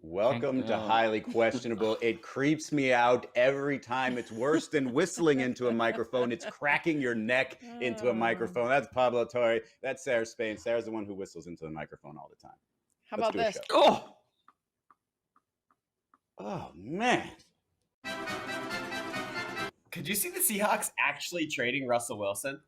Welcome to Highly Questionable. It creeps me out every time. It's worse than whistling into a microphone. It's cracking your neck into a microphone. That's Pablo Torre. That's Sarah Spain. Sarah's the one who whistles into the microphone all the time. How about this? Oh, man. Could you see the Seahawks actually trading Russell Wilson?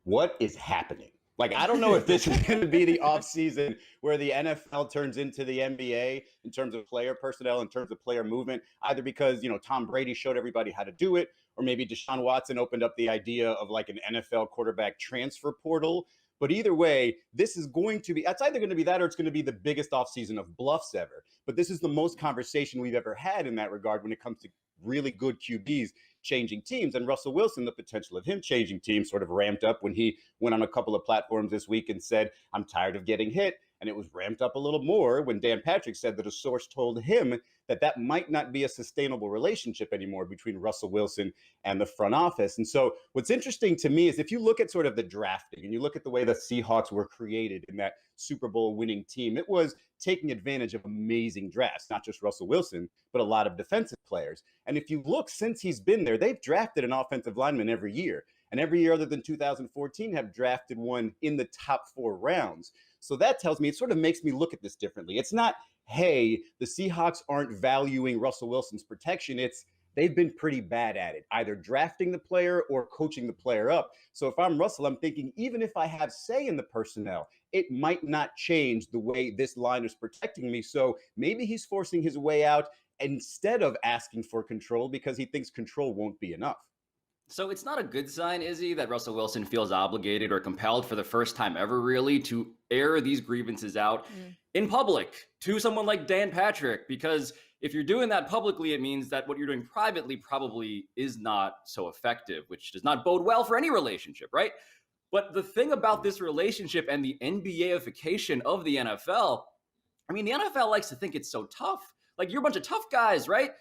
What is happening? Like, I don't know if this is going to be the offseason where the NFL turns into the NBA in terms of player personnel, in terms of player movement, either because, Tom Brady showed everybody how to do it, or maybe Deshaun Watson opened up the idea of like an NFL quarterback transfer portal. But either way, this is going to be, it's either going to be that or it's going to be the biggest offseason of bluffs ever. But this is the most conversation we've ever had in that regard when it comes to really good QBs changing teams. And Russell Wilson, the potential of him changing teams sort of ramped up when he went on a couple of platforms this week and said, I'm tired of getting hit. And it was ramped up a little more when Dan Patrick said that a source told him that that might not be a sustainable relationship anymore between Russell Wilson and the front office. And so what's interesting to me is if you look at sort of the drafting and you look at the way the Seahawks were created in that Super Bowl winning team, it was taking advantage of amazing drafts, not just Russell Wilson, but a lot of defensive players. And if you look since he's been there, they've drafted an offensive lineman every year. And every year other than 2014 have drafted one in the top 4 rounds. So that tells me, it sort of makes me look at this differently. It's not, hey, the Seahawks aren't valuing Russell Wilson's protection. It's they've been pretty bad at it, either drafting the player or coaching the player up. So if I'm Russell, I'm thinking, even if I have say in the personnel, it might not change the way this line is protecting me. So maybe he's forcing his way out instead of asking for control because he thinks control won't be enough. So it's not a good sign, Izzy, that Russell Wilson feels obligated or compelled for the first time ever, really, to air these grievances out in public to someone like Dan Patrick. Because if you're doing that publicly, it means that what you're doing privately probably is not so effective, which does not bode well for any relationship, right? But the thing about this relationship and the NBA-ification of the NFL, I mean, the NFL likes to think it's so tough. Like, you're a bunch of tough guys, right?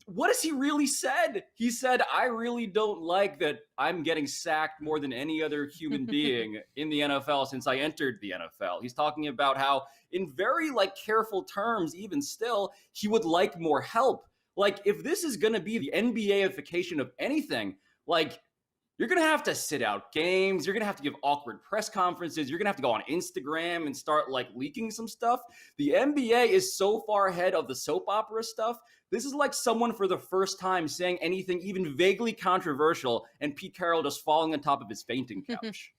What has he really said? He said, I really don't like that I'm getting sacked more than any other human being in the NFL since I entered the NFL. He's talking about how, in very careful terms, even still, he would like more help. Like, if this is going to be the NBA-ification of anything, you're going to have to sit out games. You're going to have to give awkward press conferences. You're going to have to go on Instagram and start leaking some stuff. The NBA is so far ahead of the soap opera stuff. This is like someone for the first time saying anything even vaguely controversial and Pete Carroll just falling on top of his fainting couch.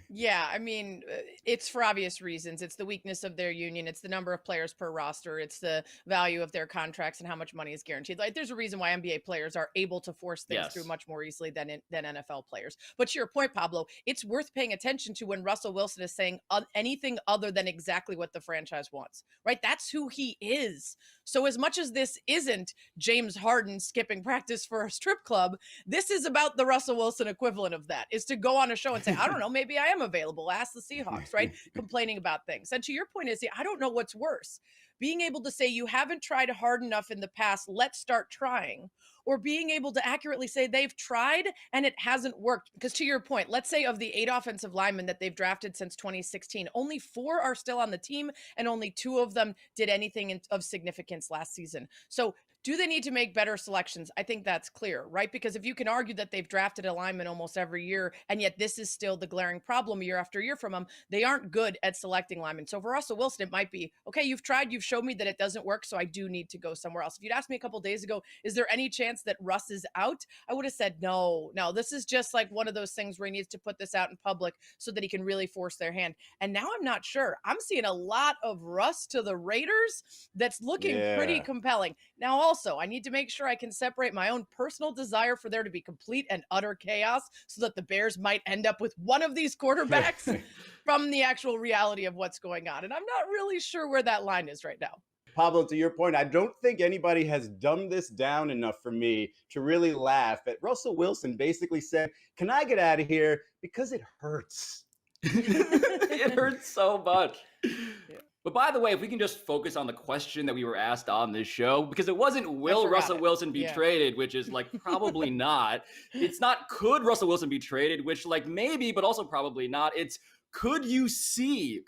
Yeah, I mean, it's for obvious reasons. It's the weakness of their union. It's the number of players per roster. It's the value of their contracts and how much money is guaranteed. There's a reason why NBA players are able to force things through much more easily than NFL players. But to your point, Pablo, it's worth paying attention to when Russell Wilson is saying anything other than exactly what the franchise wants, right? That's who he is. So as much as this isn't James Harden skipping practice for a strip club, this is about the Russell Wilson equivalent of that, is to go on a show and say, I don't know, maybe I am available. Ask the Seahawks, right? Complaining about things. And to your point, Izzy, I don't know what's worse. Being able to say you haven't tried hard enough in the past, let's start trying. Or being able to accurately say they've tried and it hasn't worked. Because to your point, let's say of the 8 offensive linemen that they've drafted since 2016, only 4 are still on the team and only 2 of them did anything of significance last season. So do they need to make better selections? I think that's clear, right? Because if you can argue that they've drafted a lineman almost every year, and yet this is still the glaring problem year after year from them, they aren't good at selecting linemen. So for Russell Wilson, it might be, okay, you've tried, you've showed me that it doesn't work, so I do need to go somewhere else. If you'd asked me a couple days ago, is there any chance that Russ is out? I would have said, no, this is just like one of those things where he needs to put this out in public so that he can really force their hand. And now I'm not sure. I'm seeing a lot of Russ to the Raiders that's looking pretty compelling. Now, also, I need to make sure I can separate my own personal desire for there to be complete and utter chaos so that the Bears might end up with one of these quarterbacks from the actual reality of what's going on. And I'm not really sure where that line is right now. Pablo, to your point, I don't think anybody has dumbed this down enough for me to really laugh at Russell Wilson basically said, can I get out of here? Because it hurts. It hurts so much. Yeah. But by the way, if we can just focus on the question that we were asked on this show, because it wasn't will Russell Wilson be traded, which is like probably not. It's not could Russell Wilson be traded, which like maybe, but also probably not. It's could you see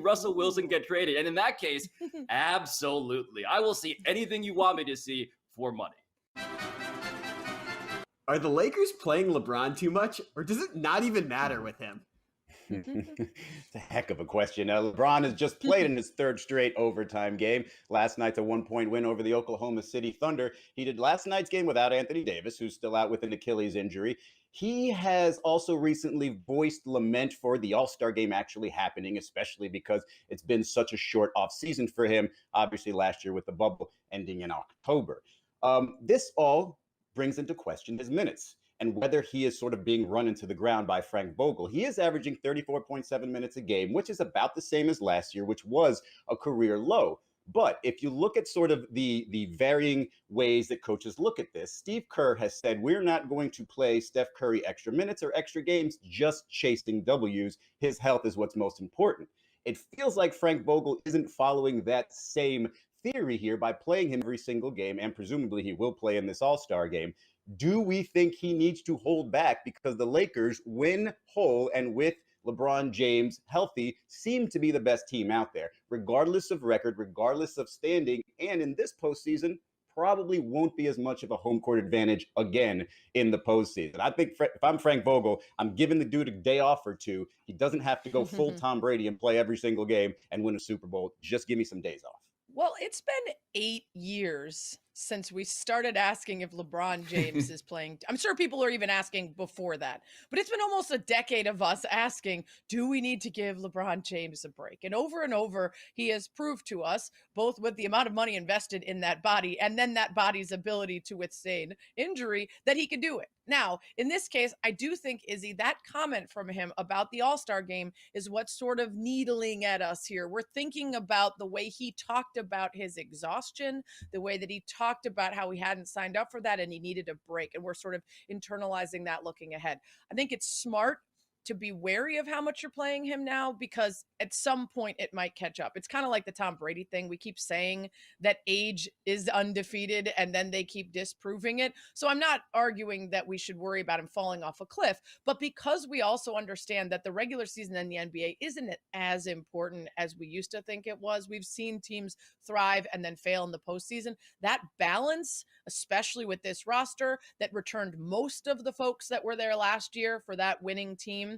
Russell Wilson get traded? And in that case, absolutely. I will see anything you want me to see for money. Are the Lakers playing LeBron too much, or does it not even matter with him? It's a heck of a question. LeBron has just played in his third straight overtime game. Last night's a 1-point win over the Oklahoma City Thunder. He did last night's game without Anthony Davis, who's still out with an Achilles injury. He has also recently voiced lament for the All-Star game actually happening, especially because it's been such a short offseason for him, obviously last year with the bubble ending in October. This all brings into question his minutes and whether he is sort of being run into the ground by Frank Vogel. He is averaging 34.7 minutes a game, which is about the same as last year, which was a career low. But if you look at sort of the varying ways that coaches look at this, Steve Kerr has said, we're not going to play Steph Curry extra minutes or extra games, just chasing W's. His health is what's most important. It feels like Frank Vogel isn't following that same theory here by playing him every single game, and presumably he will play in this All-Star game. Do we think he needs to hold back because the Lakers, when whole and with LeBron James healthy, seem to be the best team out there, regardless of record, regardless of standing, and in this postseason, probably won't be as much of a home court advantage again in the postseason. I think if I'm Frank Vogel, I'm giving the dude a day off or two. He doesn't have to go full Tom Brady and play every single game and win a Super Bowl. Just give me some days off. Well, it's been 8 years since we started asking if LeBron James is playing. I'm sure people are even asking before that, but it's been almost a decade of us asking, do we need to give LeBron James a break? And over, he has proved to us, both with the amount of money invested in that body and then that body's ability to withstand injury, that he can do it. Now, in this case, I do think, Izzy, that comment from him about the All-Star game is what's sort of needling at us here. We're thinking about the way he talked about his exhaustion, the way that he talked about how he hadn't signed up for that and he needed a break. And we're sort of internalizing that looking ahead. I think it's smart to be wary of how much you're playing him now, because at some point it might catch up. It's kind of like the Tom Brady thing. We keep saying that age is undefeated and then they keep disproving it. So I'm not arguing that we should worry about him falling off a cliff, but because we also understand that the regular season in the NBA isn't as important as we used to think it was. We've seen teams thrive and then fail in the postseason. That balance, especially with this roster that returned most of the folks that were there last year for that winning team,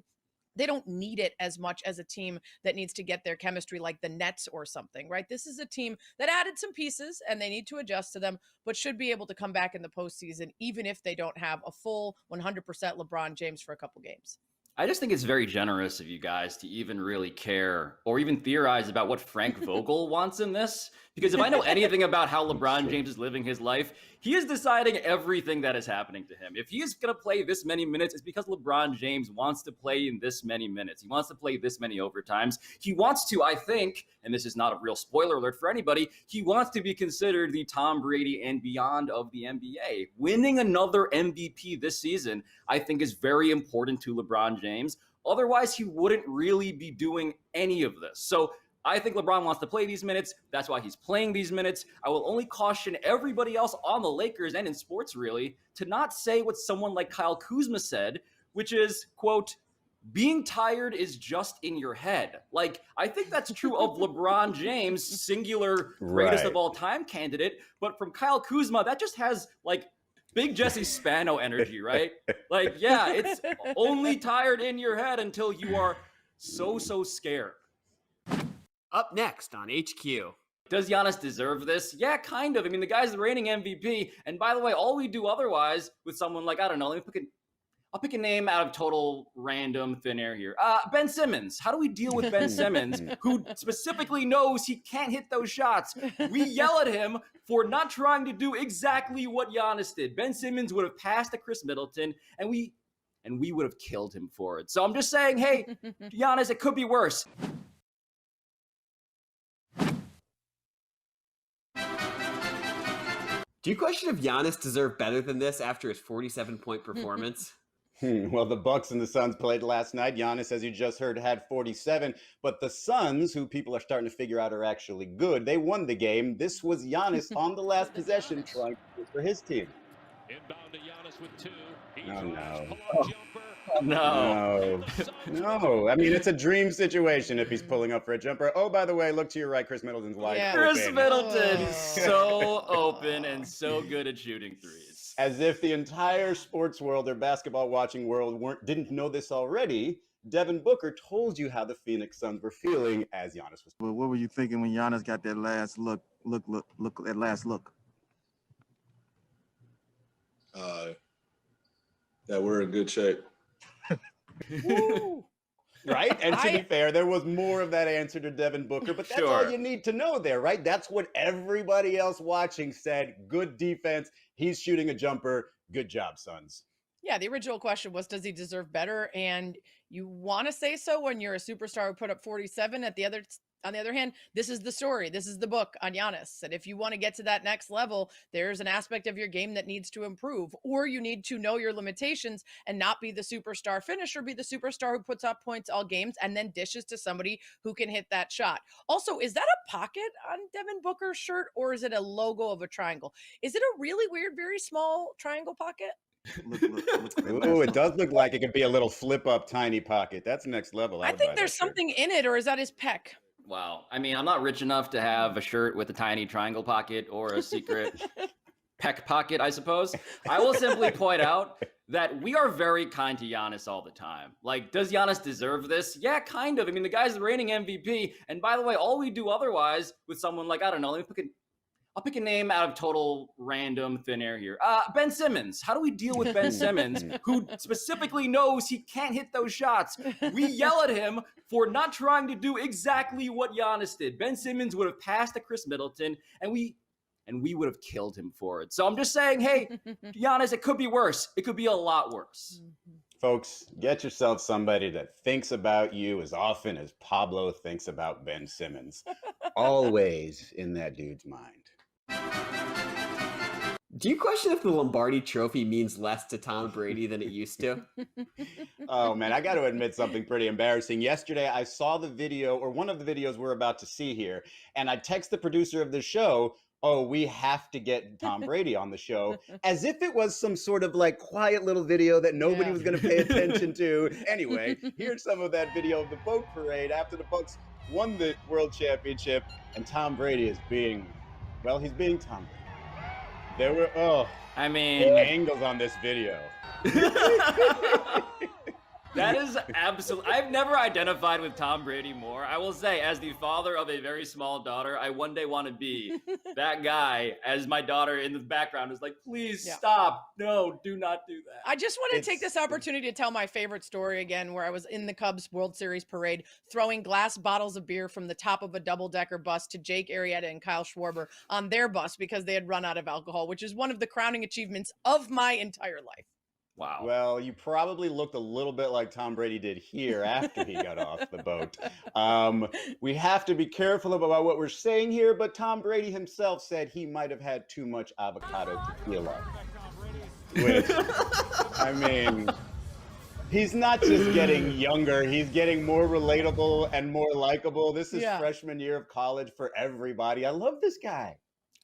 they don't need it as much as a team that needs to get their chemistry like the Nets or something, right? This is a team that added some pieces and they need to adjust to them, but should be able to come back in the postseason, even if they don't have a full 100% LeBron James for a couple games. I just think it's very generous of you guys to even really care or even theorize about what Frank Vogel wants in this. Because if I know anything about how LeBron James is living his life, he is deciding everything that is happening to him. If he is going to play this many minutes, it's because LeBron James wants to play in this many minutes. He wants to play this many overtimes. He wants to, I think, and this is not a real spoiler alert for anybody, he wants to be considered the Tom Brady and beyond of the NBA. Winning another MVP this season, I think, is very important to LeBron James. Otherwise, he wouldn't really be doing any of this. So I think LeBron wants to play these minutes. That's why he's playing these minutes. I will only caution everybody else on the Lakers and in sports, really, to not say what someone like Kyle Kuzma said, which is, quote, being tired is just in your head. Like, I think that's true of LeBron James, singular greatest of all time candidate. But from Kyle Kuzma, that just has, like, Big Jesse Spano energy, right? Like, yeah, it's only tired in your head until you are so scared. Up next on HQ. Does Giannis deserve this? Yeah, kind of. I mean, the guy's the reigning MVP. And by the way, all we do otherwise with someone like, I don't know, I'll pick a name out of total random thin air here. Ben Simmons. How do we deal with Ben Simmons, who specifically knows he can't hit those shots? We yell at him for not trying to do exactly what Giannis did. Ben Simmons would have passed to Chris Middleton, and we would have killed him for it. So I'm just saying, hey, Giannis, it could be worse. Do you question if Giannis deserved better than this after his 47-point performance? Well, the Bucks and the Suns played last night. Giannis, as you just heard, had 47. But the Suns, who people are starting to figure out are actually good, they won the game. This was Giannis on the last possession trying to do for his team. Inbound to Giannis with 2. Oh, no. No. No. I mean, it's a dream situation if he's pulling up for a jumper. Oh, by the way, look to your right. Chris Middleton's wide open. Chris Middleton, so open and so good at shooting threes. As if the entire sports world or basketball watching world didn't know this already, Devin Booker told you how the Phoenix Suns were feeling as Giannis was. Well, what were you thinking when Giannis got that last look, that last look? That we're in good shape. Right? And to be fair, there was more of that answer to Devin Booker, but that's all you need to know there, right? That's what everybody else watching said. Good defense. He's shooting a jumper. Good job, Suns. Yeah, the original question was, does he deserve better? And you want to say so when you're a superstar who put up 47. On the other hand, this is the story. This is the book on Giannis. And if you want to get to that next level, there's an aspect of your game that needs to improve, or you need to know your limitations and not be the superstar finisher, be the superstar who puts up points all games and then dishes to somebody who can hit that shot. Also, is that a pocket on Devin Booker's shirt, or is it a logo of a triangle? Is it a really weird, very small triangle pocket? Ooh, it does look like it could be a little flip up tiny pocket. That's next level. I think there's something in it, or is that his pec? Wow. I mean, I'm not rich enough to have a shirt with a tiny triangle pocket or a secret peck pocket, I suppose. I will simply point out that we are very kind to Giannis all the time. Like, does Giannis deserve this? Yeah, kind of. I mean, the guy's the reigning MVP. And by the way, all we do otherwise with someone like, I don't know, I'll pick a name out of total random thin air here. Ben Simmons. How do we deal with Ben Simmons, who specifically knows he can't hit those shots? We yell at him for not trying to do exactly what Giannis did. Ben Simmons would have passed to Chris Middleton, and we would have killed him for it. So I'm just saying, hey, Giannis, it could be worse. It could be a lot worse. Folks, get yourself somebody that thinks about you as often as Pablo thinks about Ben Simmons. Always in that dude's mind. Do you question if the Lombardi Trophy means less to Tom Brady than it used to? Oh, man, I got to admit something pretty embarrassing. Yesterday, I saw the video, or one of the videos we're about to see here, and I text the producer of the show, oh, we have to get Tom Brady on the show, as if it was some sort of like quiet little video that nobody was going to pay attention to. Anyway, here's some of that video of the boat parade after the Bucks won the World Championship, and Tom Brady is being Tom Brady. There were, angles on this video. That is absolutely. I've never identified with Tom Brady more. I will say, as the father of a very small daughter, I one day want to be that guy as my daughter in the background is like, please stop. No, do not do that. I just want to take this opportunity to tell my favorite story again, where I was in the Cubs World Series parade, throwing glass bottles of beer from the top of a double-decker bus to Jake Arrieta and Kyle Schwarber on their bus because they had run out of alcohol, which is one of the crowning achievements of my entire life. Wow. Well, you probably looked a little bit like Tom Brady did here after he got off the boat. We have to be careful about what we're saying here, but Tom Brady himself said he might have had too much avocado tequila. Which, I mean, he's not just getting younger, he's getting more relatable and more likable. This is freshman year of college for everybody. I love this guy.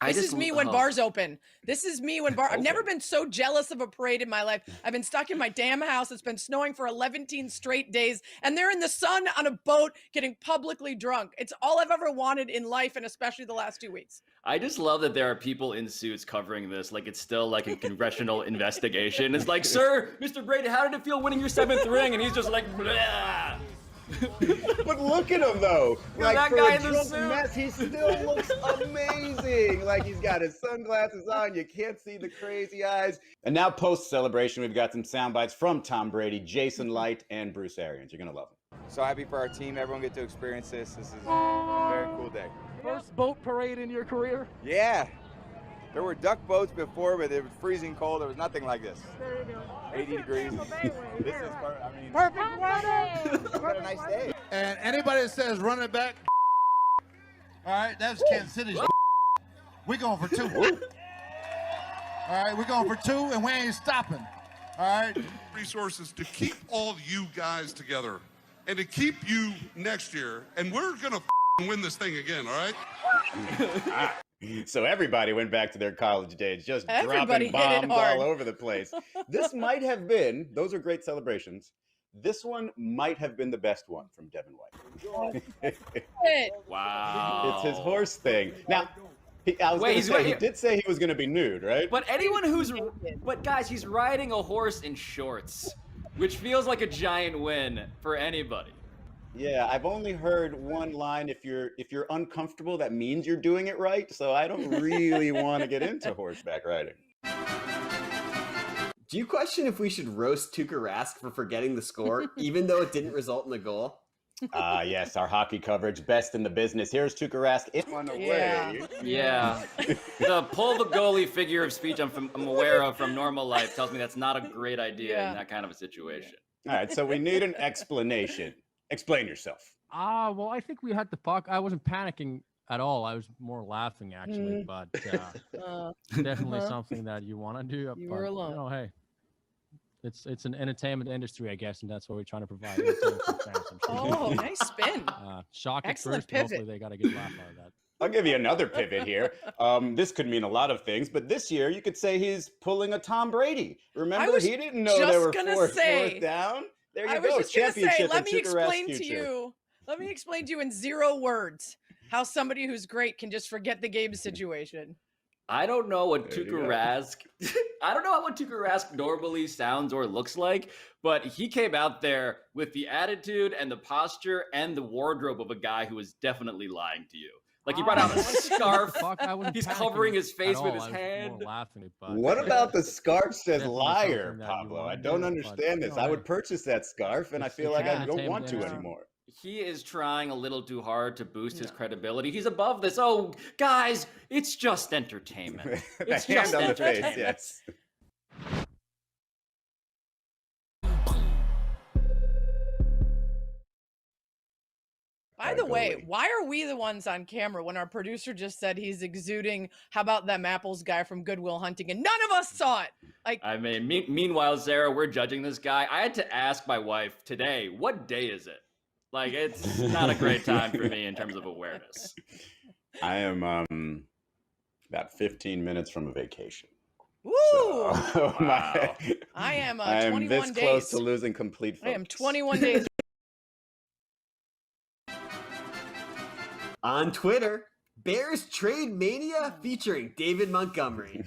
This is me when bars open. This is me when I've never been so jealous of a parade in my life. I've been stuck in my damn house. It's been snowing for 11 straight days, and they're in the sun on a boat getting publicly drunk. It's all I've ever wanted in life, and especially the last 2 weeks. I just love that there are people in suits covering this like it's still like a congressional investigation. It's like, sir, Mr. Brady, how did it feel winning your 7th ring? And he's just like, blah. But look at him though. Like that for guy a in the drunk suit. mess, he still looks amazing. Like he's got his sunglasses on. You can't see the crazy eyes. And now post-celebration, we've got some sound bites from Tom Brady, Jason Light, and Bruce Arians. You're gonna love them. So happy for our team. Everyone get to experience this. This is a very cool day. First boat parade in your career? Yeah. There were duck boats before, but it was freezing cold. There was nothing like this. There you go. 80 degrees. This is Perfect weather. what a nice day. And anybody that says run it back, all right, that's Kansas City's. We're going for 2. All right, we're going for 2, and we ain't stopping. All right, resources to keep all you guys together and to keep you next year. And we're gonna win this thing again. All right. So everybody went back to their college days, just Everybody dropping hit it bombs hard. all over the place. This might have been, those are great celebrations. This one might have been the best one from Devin White. Wow. It's his horse thing. Now, he did say he was going to be nude, right? But guys, he's riding a horse in shorts, which feels like a giant win for anybody. Yeah, I've only heard one line. If you're uncomfortable, that means you're doing it right. So I don't really want to get into horseback riding. Do you question if we should roast Tuukka Rask for forgetting the score, even though it didn't result in a goal? Yes, our hockey coverage, best in the business. Here's Tuukka Rask. It's on the way. Yeah. The pull the goalie figure of speech I'm aware of from normal life tells me that's not a great idea in that kind of a situation. All right, so we need an explanation. Explain yourself. Well, I think we had the puck. I wasn't panicking at all. I was more laughing, actually, but definitely something that you want to do. You were alone. You know, hey, it's an entertainment industry, I guess, and that's what we're trying to provide. Entertainment for fans, I'm sure. Oh, nice spin. Shock at Excellent first, pivot. but hopefully they got a good laugh out of that. I'll give you another pivot here. This could mean a lot of things, but this year you could say he's pulling a Tom Brady. Remember, he didn't know there were fourth down. There you go. Championship. Let me explain to you. Let me explain to you in 0 words how somebody who's great can just forget the game situation. I don't know what Tuukka Rask. I don't know what Tuukka Rask normally sounds or looks like, but he came out there with the attitude and the posture and the wardrobe of a guy who is definitely lying to you. Like he brought out a scarf. He's covering his face with his hand. What about the scarf says liar, Pablo? I don't understand this. I would purchase that scarf, and I feel like I don't want to anymore. He is trying a little too hard to boost his credibility. He's above this. Oh, guys, it's just entertainment. It's just on the face, entertainment. yes. By the way, why are we the ones on camera when our producer just said he's exuding, how about them apples guy from Goodwill Hunting, and none of us saw it? Like, I mean, meanwhile, Sarah, we're judging this guy. I had to ask my wife today, what day is it? Like, it's not a great time for me in terms of awareness. I am about 15 minutes from a vacation. Woo! So, I am 21 I'm this days. close to losing complete focus. I am 21 days. On Twitter, Bears Trade Mania featuring David Montgomery.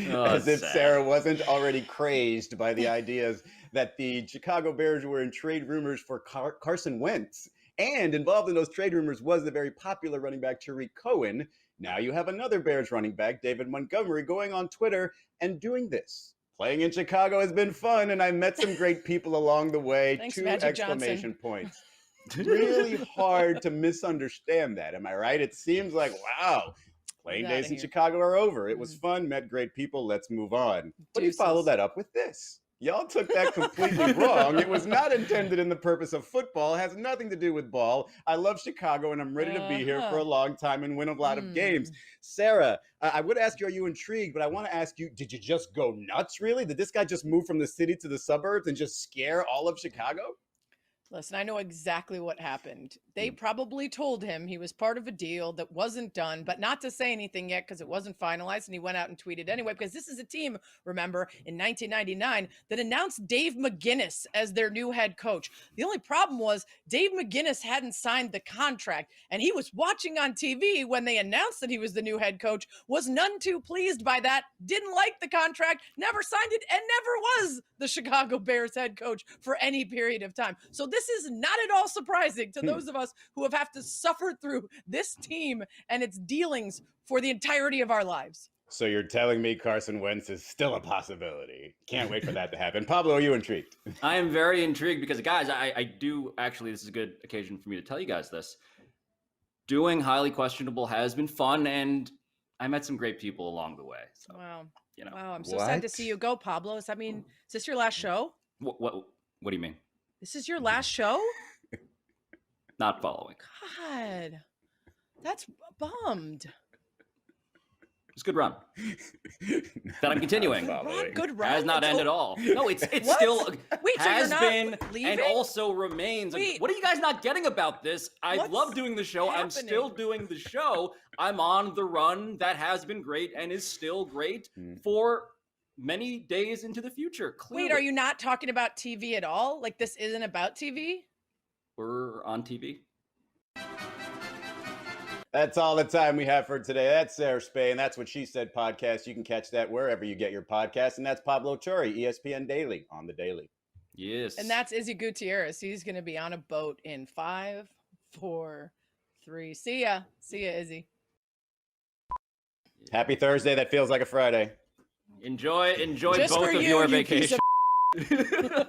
As if Sarah wasn't already crazed by the ideas that the Chicago Bears were in trade rumors for Carson Wentz. And involved in those trade rumors was the very popular running back Tariq Cohen. Now you have another Bears running back, David Montgomery, going on Twitter and doing this. Playing in Chicago has been fun, and I met some great people along the way. Thanks, 2 Magic exclamation Johnson. points. Really hard to misunderstand that. Am I right? It seems like, wow, playing days in Chicago are over. It was fun, met great people. Let's move on. But he followed that up with this. Y'all took that completely wrong. It was not intended in the purpose of football. It has nothing to do with ball. I love Chicago, and I'm ready to be here for a long time and win a lot of games. Sarah, I would ask you, are you intrigued? But I want to ask you, did you just go nuts, really? Did this guy just move from the city to the suburbs and just scare all of Chicago? Listen, I know exactly what happened. They probably told him he was part of a deal that wasn't done, but not to say anything yet because it wasn't finalized. And he went out and tweeted anyway, because this is a team, remember, in 1999 that announced Dave McGinnis as their new head coach. The only problem was Dave McGinnis hadn't signed the contract, and he was watching on TV when they announced that he was the new head coach, was none too pleased by that, didn't like the contract, never signed it, and never was the Chicago Bears head coach for any period of time. So this is not at all surprising to those of us who have to suffer through this team and its dealings for the entirety of our lives. So you're telling me Carson Wentz is still a possibility. Can't wait for that to happen. Pablo, are you intrigued? I am very intrigued because, guys, I do actually, this is a good occasion for me to tell you guys this. Doing Highly Questionable has been fun, and I met some great people along the way. So, wow. You know. Wow, I'm so sad to see you go, Pablo. Is this your last show? What do you mean? This is your last show? Not following. God, that's bummed. It's a good run. That I'm continuing. Good run. Has not ended at all. No, it's What? still Wait, so you're has not been leaving? and also remains. Wait. What are you guys not getting about this? I What's love doing the show. I'm still happening? doing the show. I'm on the run that has been great and is still great for many days into the future. Clearly. Wait, are you not talking about TV at all? Like this isn't about TV? We're on TV. That's all the time we have for today. That's Sarah Spain. That's What She Said podcast. You can catch that wherever you get your podcast. And that's Pablo Chori, ESPN Daily on the Daily. Yes. And that's Izzy Gutierrez. He's going to be on a boat in 5, 4, 3. See ya. See ya, Izzy. Happy Thursday. That feels like a Friday. Enjoy Just both for of you, your you piece vacation.